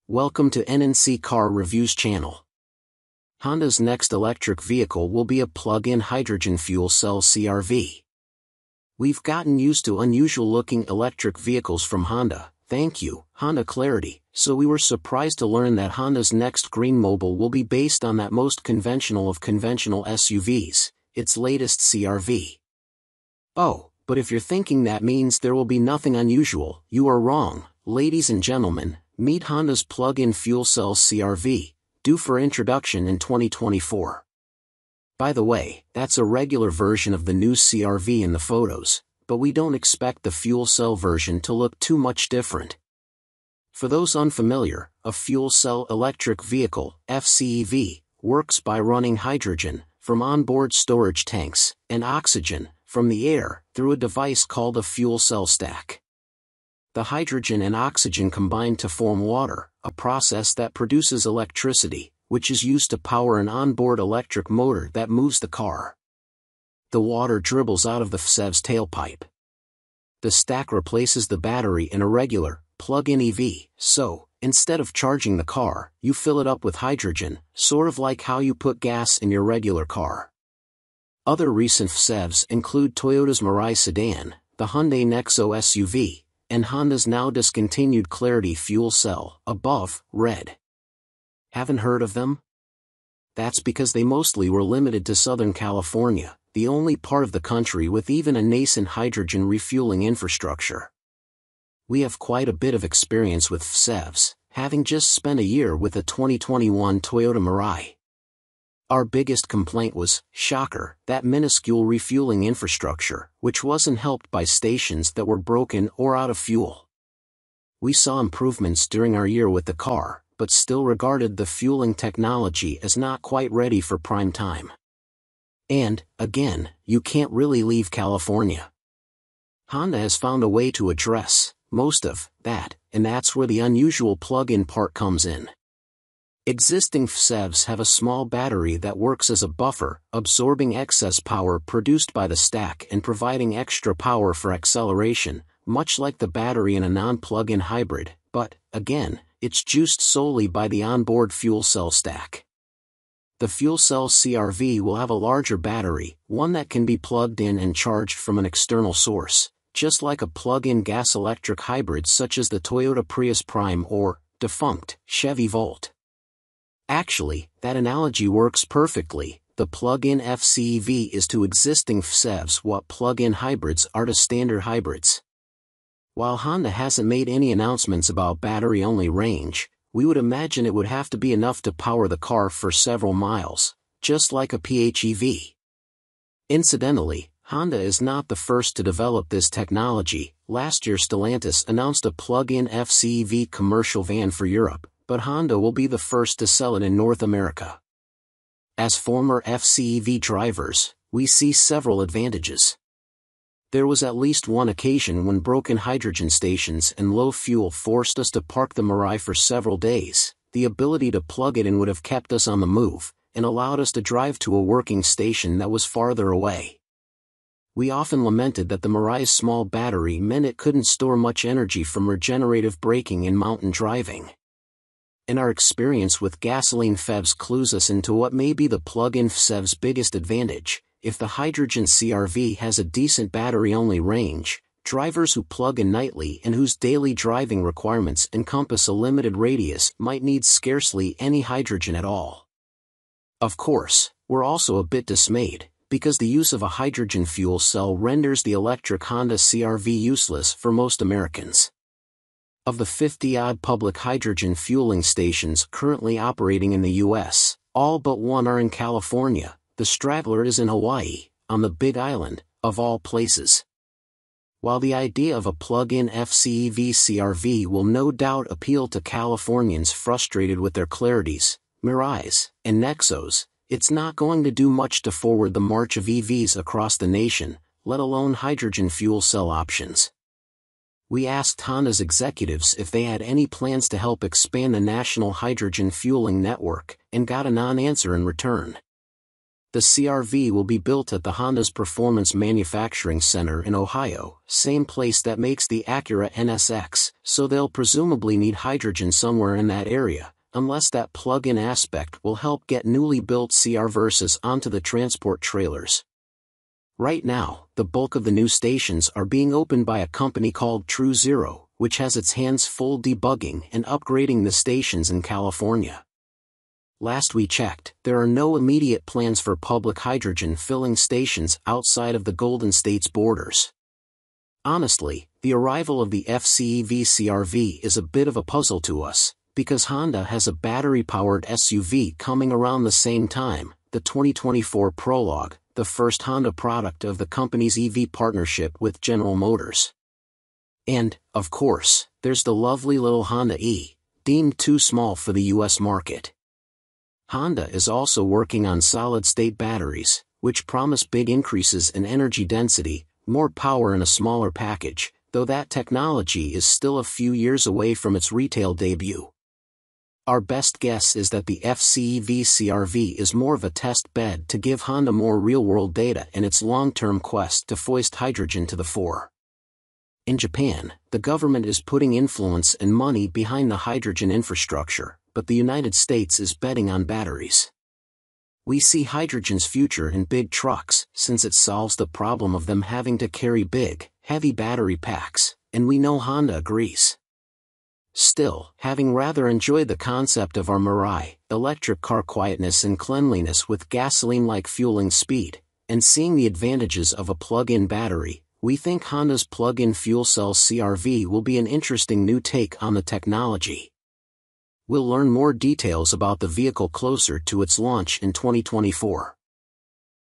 Welcome to NNC Car Reviews channel. Honda's next electric vehicle will be a plug-in hydrogen fuel cell CR-V. We've gotten used to unusual-looking electric vehicles from Honda, thank you, Honda Clarity, so we were surprised to learn that Honda's next Green Mobile will be based on that most conventional of conventional SUVs, its latest CR-V. Oh, but if you're thinking that means there will be nothing unusual, you are wrong, ladies and gentlemen. Meet Honda's plug-in fuel cell CR-V, due for introduction in 2024. By the way, that's a regular version of the new CR-V in the photos, but we don't expect the fuel cell version to look too much different. For those unfamiliar, a fuel cell electric vehicle, FCEV, works by running hydrogen from onboard storage tanks and oxygen from the air through a device called a fuel cell stack. The hydrogen and oxygen combine to form water, a process that produces electricity, which is used to power an onboard electric motor that moves the car. The water dribbles out of the FCEV's tailpipe. The stack replaces the battery in a regular, plug-in EV, so, instead of charging the car, you fill it up with hydrogen, sort of like how you put gas in your regular car. Other recent FCEVs include Toyota's Mirai sedan, the Hyundai Nexo SUV, and Honda's now discontinued Clarity fuel cell, above, red. Haven't heard of them? That's because they mostly were limited to Southern California, the only part of the country with even a nascent hydrogen refueling infrastructure. We have quite a bit of experience with FCEVs, having just spent a year with a 2021 Toyota Mirai. Our biggest complaint was, shocker, that minuscule refueling infrastructure, which wasn't helped by stations that were broken or out of fuel. We saw improvements during our year with the car, but still regarded the fueling technology as not quite ready for prime time. And, again, you can't really leave California. Honda has found a way to address most of that, and that's where the unusual plug-in part comes in. Existing FCEVs have a small battery that works as a buffer, absorbing excess power produced by the stack and providing extra power for acceleration, much like the battery in a non-plug-in hybrid, but, again, it's juiced solely by the onboard fuel cell stack. The fuel cell CR-V will have a larger battery, one that can be plugged in and charged from an external source, just like a plug-in gas-electric hybrid such as the Toyota Prius Prime or, defunct, Chevy Volt. Actually, that analogy works perfectly. The plug-in FCEV is to existing FCEVs what plug-in hybrids are to standard hybrids. While Honda hasn't made any announcements about battery-only range, we would imagine it would have to be enough to power the car for several miles, just like a PHEV. Incidentally, Honda is not the first to develop this technology. Last year Stellantis announced a plug-in FCEV commercial van for Europe, but Honda will be the first to sell it in North America. As former FCEV drivers, we see several advantages. There was at least one occasion when broken hydrogen stations and low fuel forced us to park the Mirai for several days. The ability to plug it in would have kept us on the move, and allowed us to drive to a working station that was farther away. We often lamented that the Mirai's small battery meant it couldn't store much energy from regenerative braking in mountain driving. And our experience with gasoline FCEVs clues us into what may be the plug-in FCEV's biggest advantage. If the hydrogen CR-V has a decent battery-only range, drivers who plug in nightly and whose daily driving requirements encompass a limited radius might need scarcely any hydrogen at all. Of course, we're also a bit dismayed, because the use of a hydrogen fuel cell renders the electric Honda CR-V useless for most Americans. Of the 50-odd public hydrogen fueling stations currently operating in the U.S., all but one are in California. The straggler is in Hawaii, on the Big Island, of all places. While the idea of a plug-in FCEV CR-V will no doubt appeal to Californians frustrated with their Clarities, Mirais, and Nexos, it's not going to do much to forward the march of EVs across the nation, let alone hydrogen fuel cell options. We asked Honda's executives if they had any plans to help expand the national hydrogen fueling network, and got a non-answer in return. The CR-V will be built at the Honda's Performance Manufacturing Center in Ohio, same place that makes the Acura NSX, so they'll presumably need hydrogen somewhere in that area, unless that plug-in aspect will help get newly built CR Versas onto the transport trailers. Right now, the bulk of the new stations are being opened by a company called True Zero, which has its hands full debugging and upgrading the stations in California. Last we checked, there are no immediate plans for public hydrogen filling stations outside of the Golden State's borders. Honestly, the arrival of the FCEV CR-V is a bit of a puzzle to us, because Honda has a battery-powered SUV coming around the same time, the 2024 Prologue, the first Honda product of the company's EV partnership with General Motors. And, of course, there's the lovely little Honda E, deemed too small for the US market. Honda is also working on solid-state batteries, which promise big increases in energy density, more power in a smaller package, though that technology is still a few years away from its retail debut. Our best guess is that the FCEV CR-V is more of a test bed to give Honda more real-world data in its long-term quest to foist hydrogen to the fore. In Japan, the government is putting influence and money behind the hydrogen infrastructure, but the United States is betting on batteries. We see hydrogen's future in big trucks, since it solves the problem of them having to carry big, heavy battery packs, and we know Honda agrees. Still, having rather enjoyed the concept of our Mirai, electric car quietness and cleanliness with gasoline-like fueling speed, and seeing the advantages of a plug-in battery, we think Honda's plug-in fuel cell CR-V will be an interesting new take on the technology. We'll learn more details about the vehicle closer to its launch in 2024.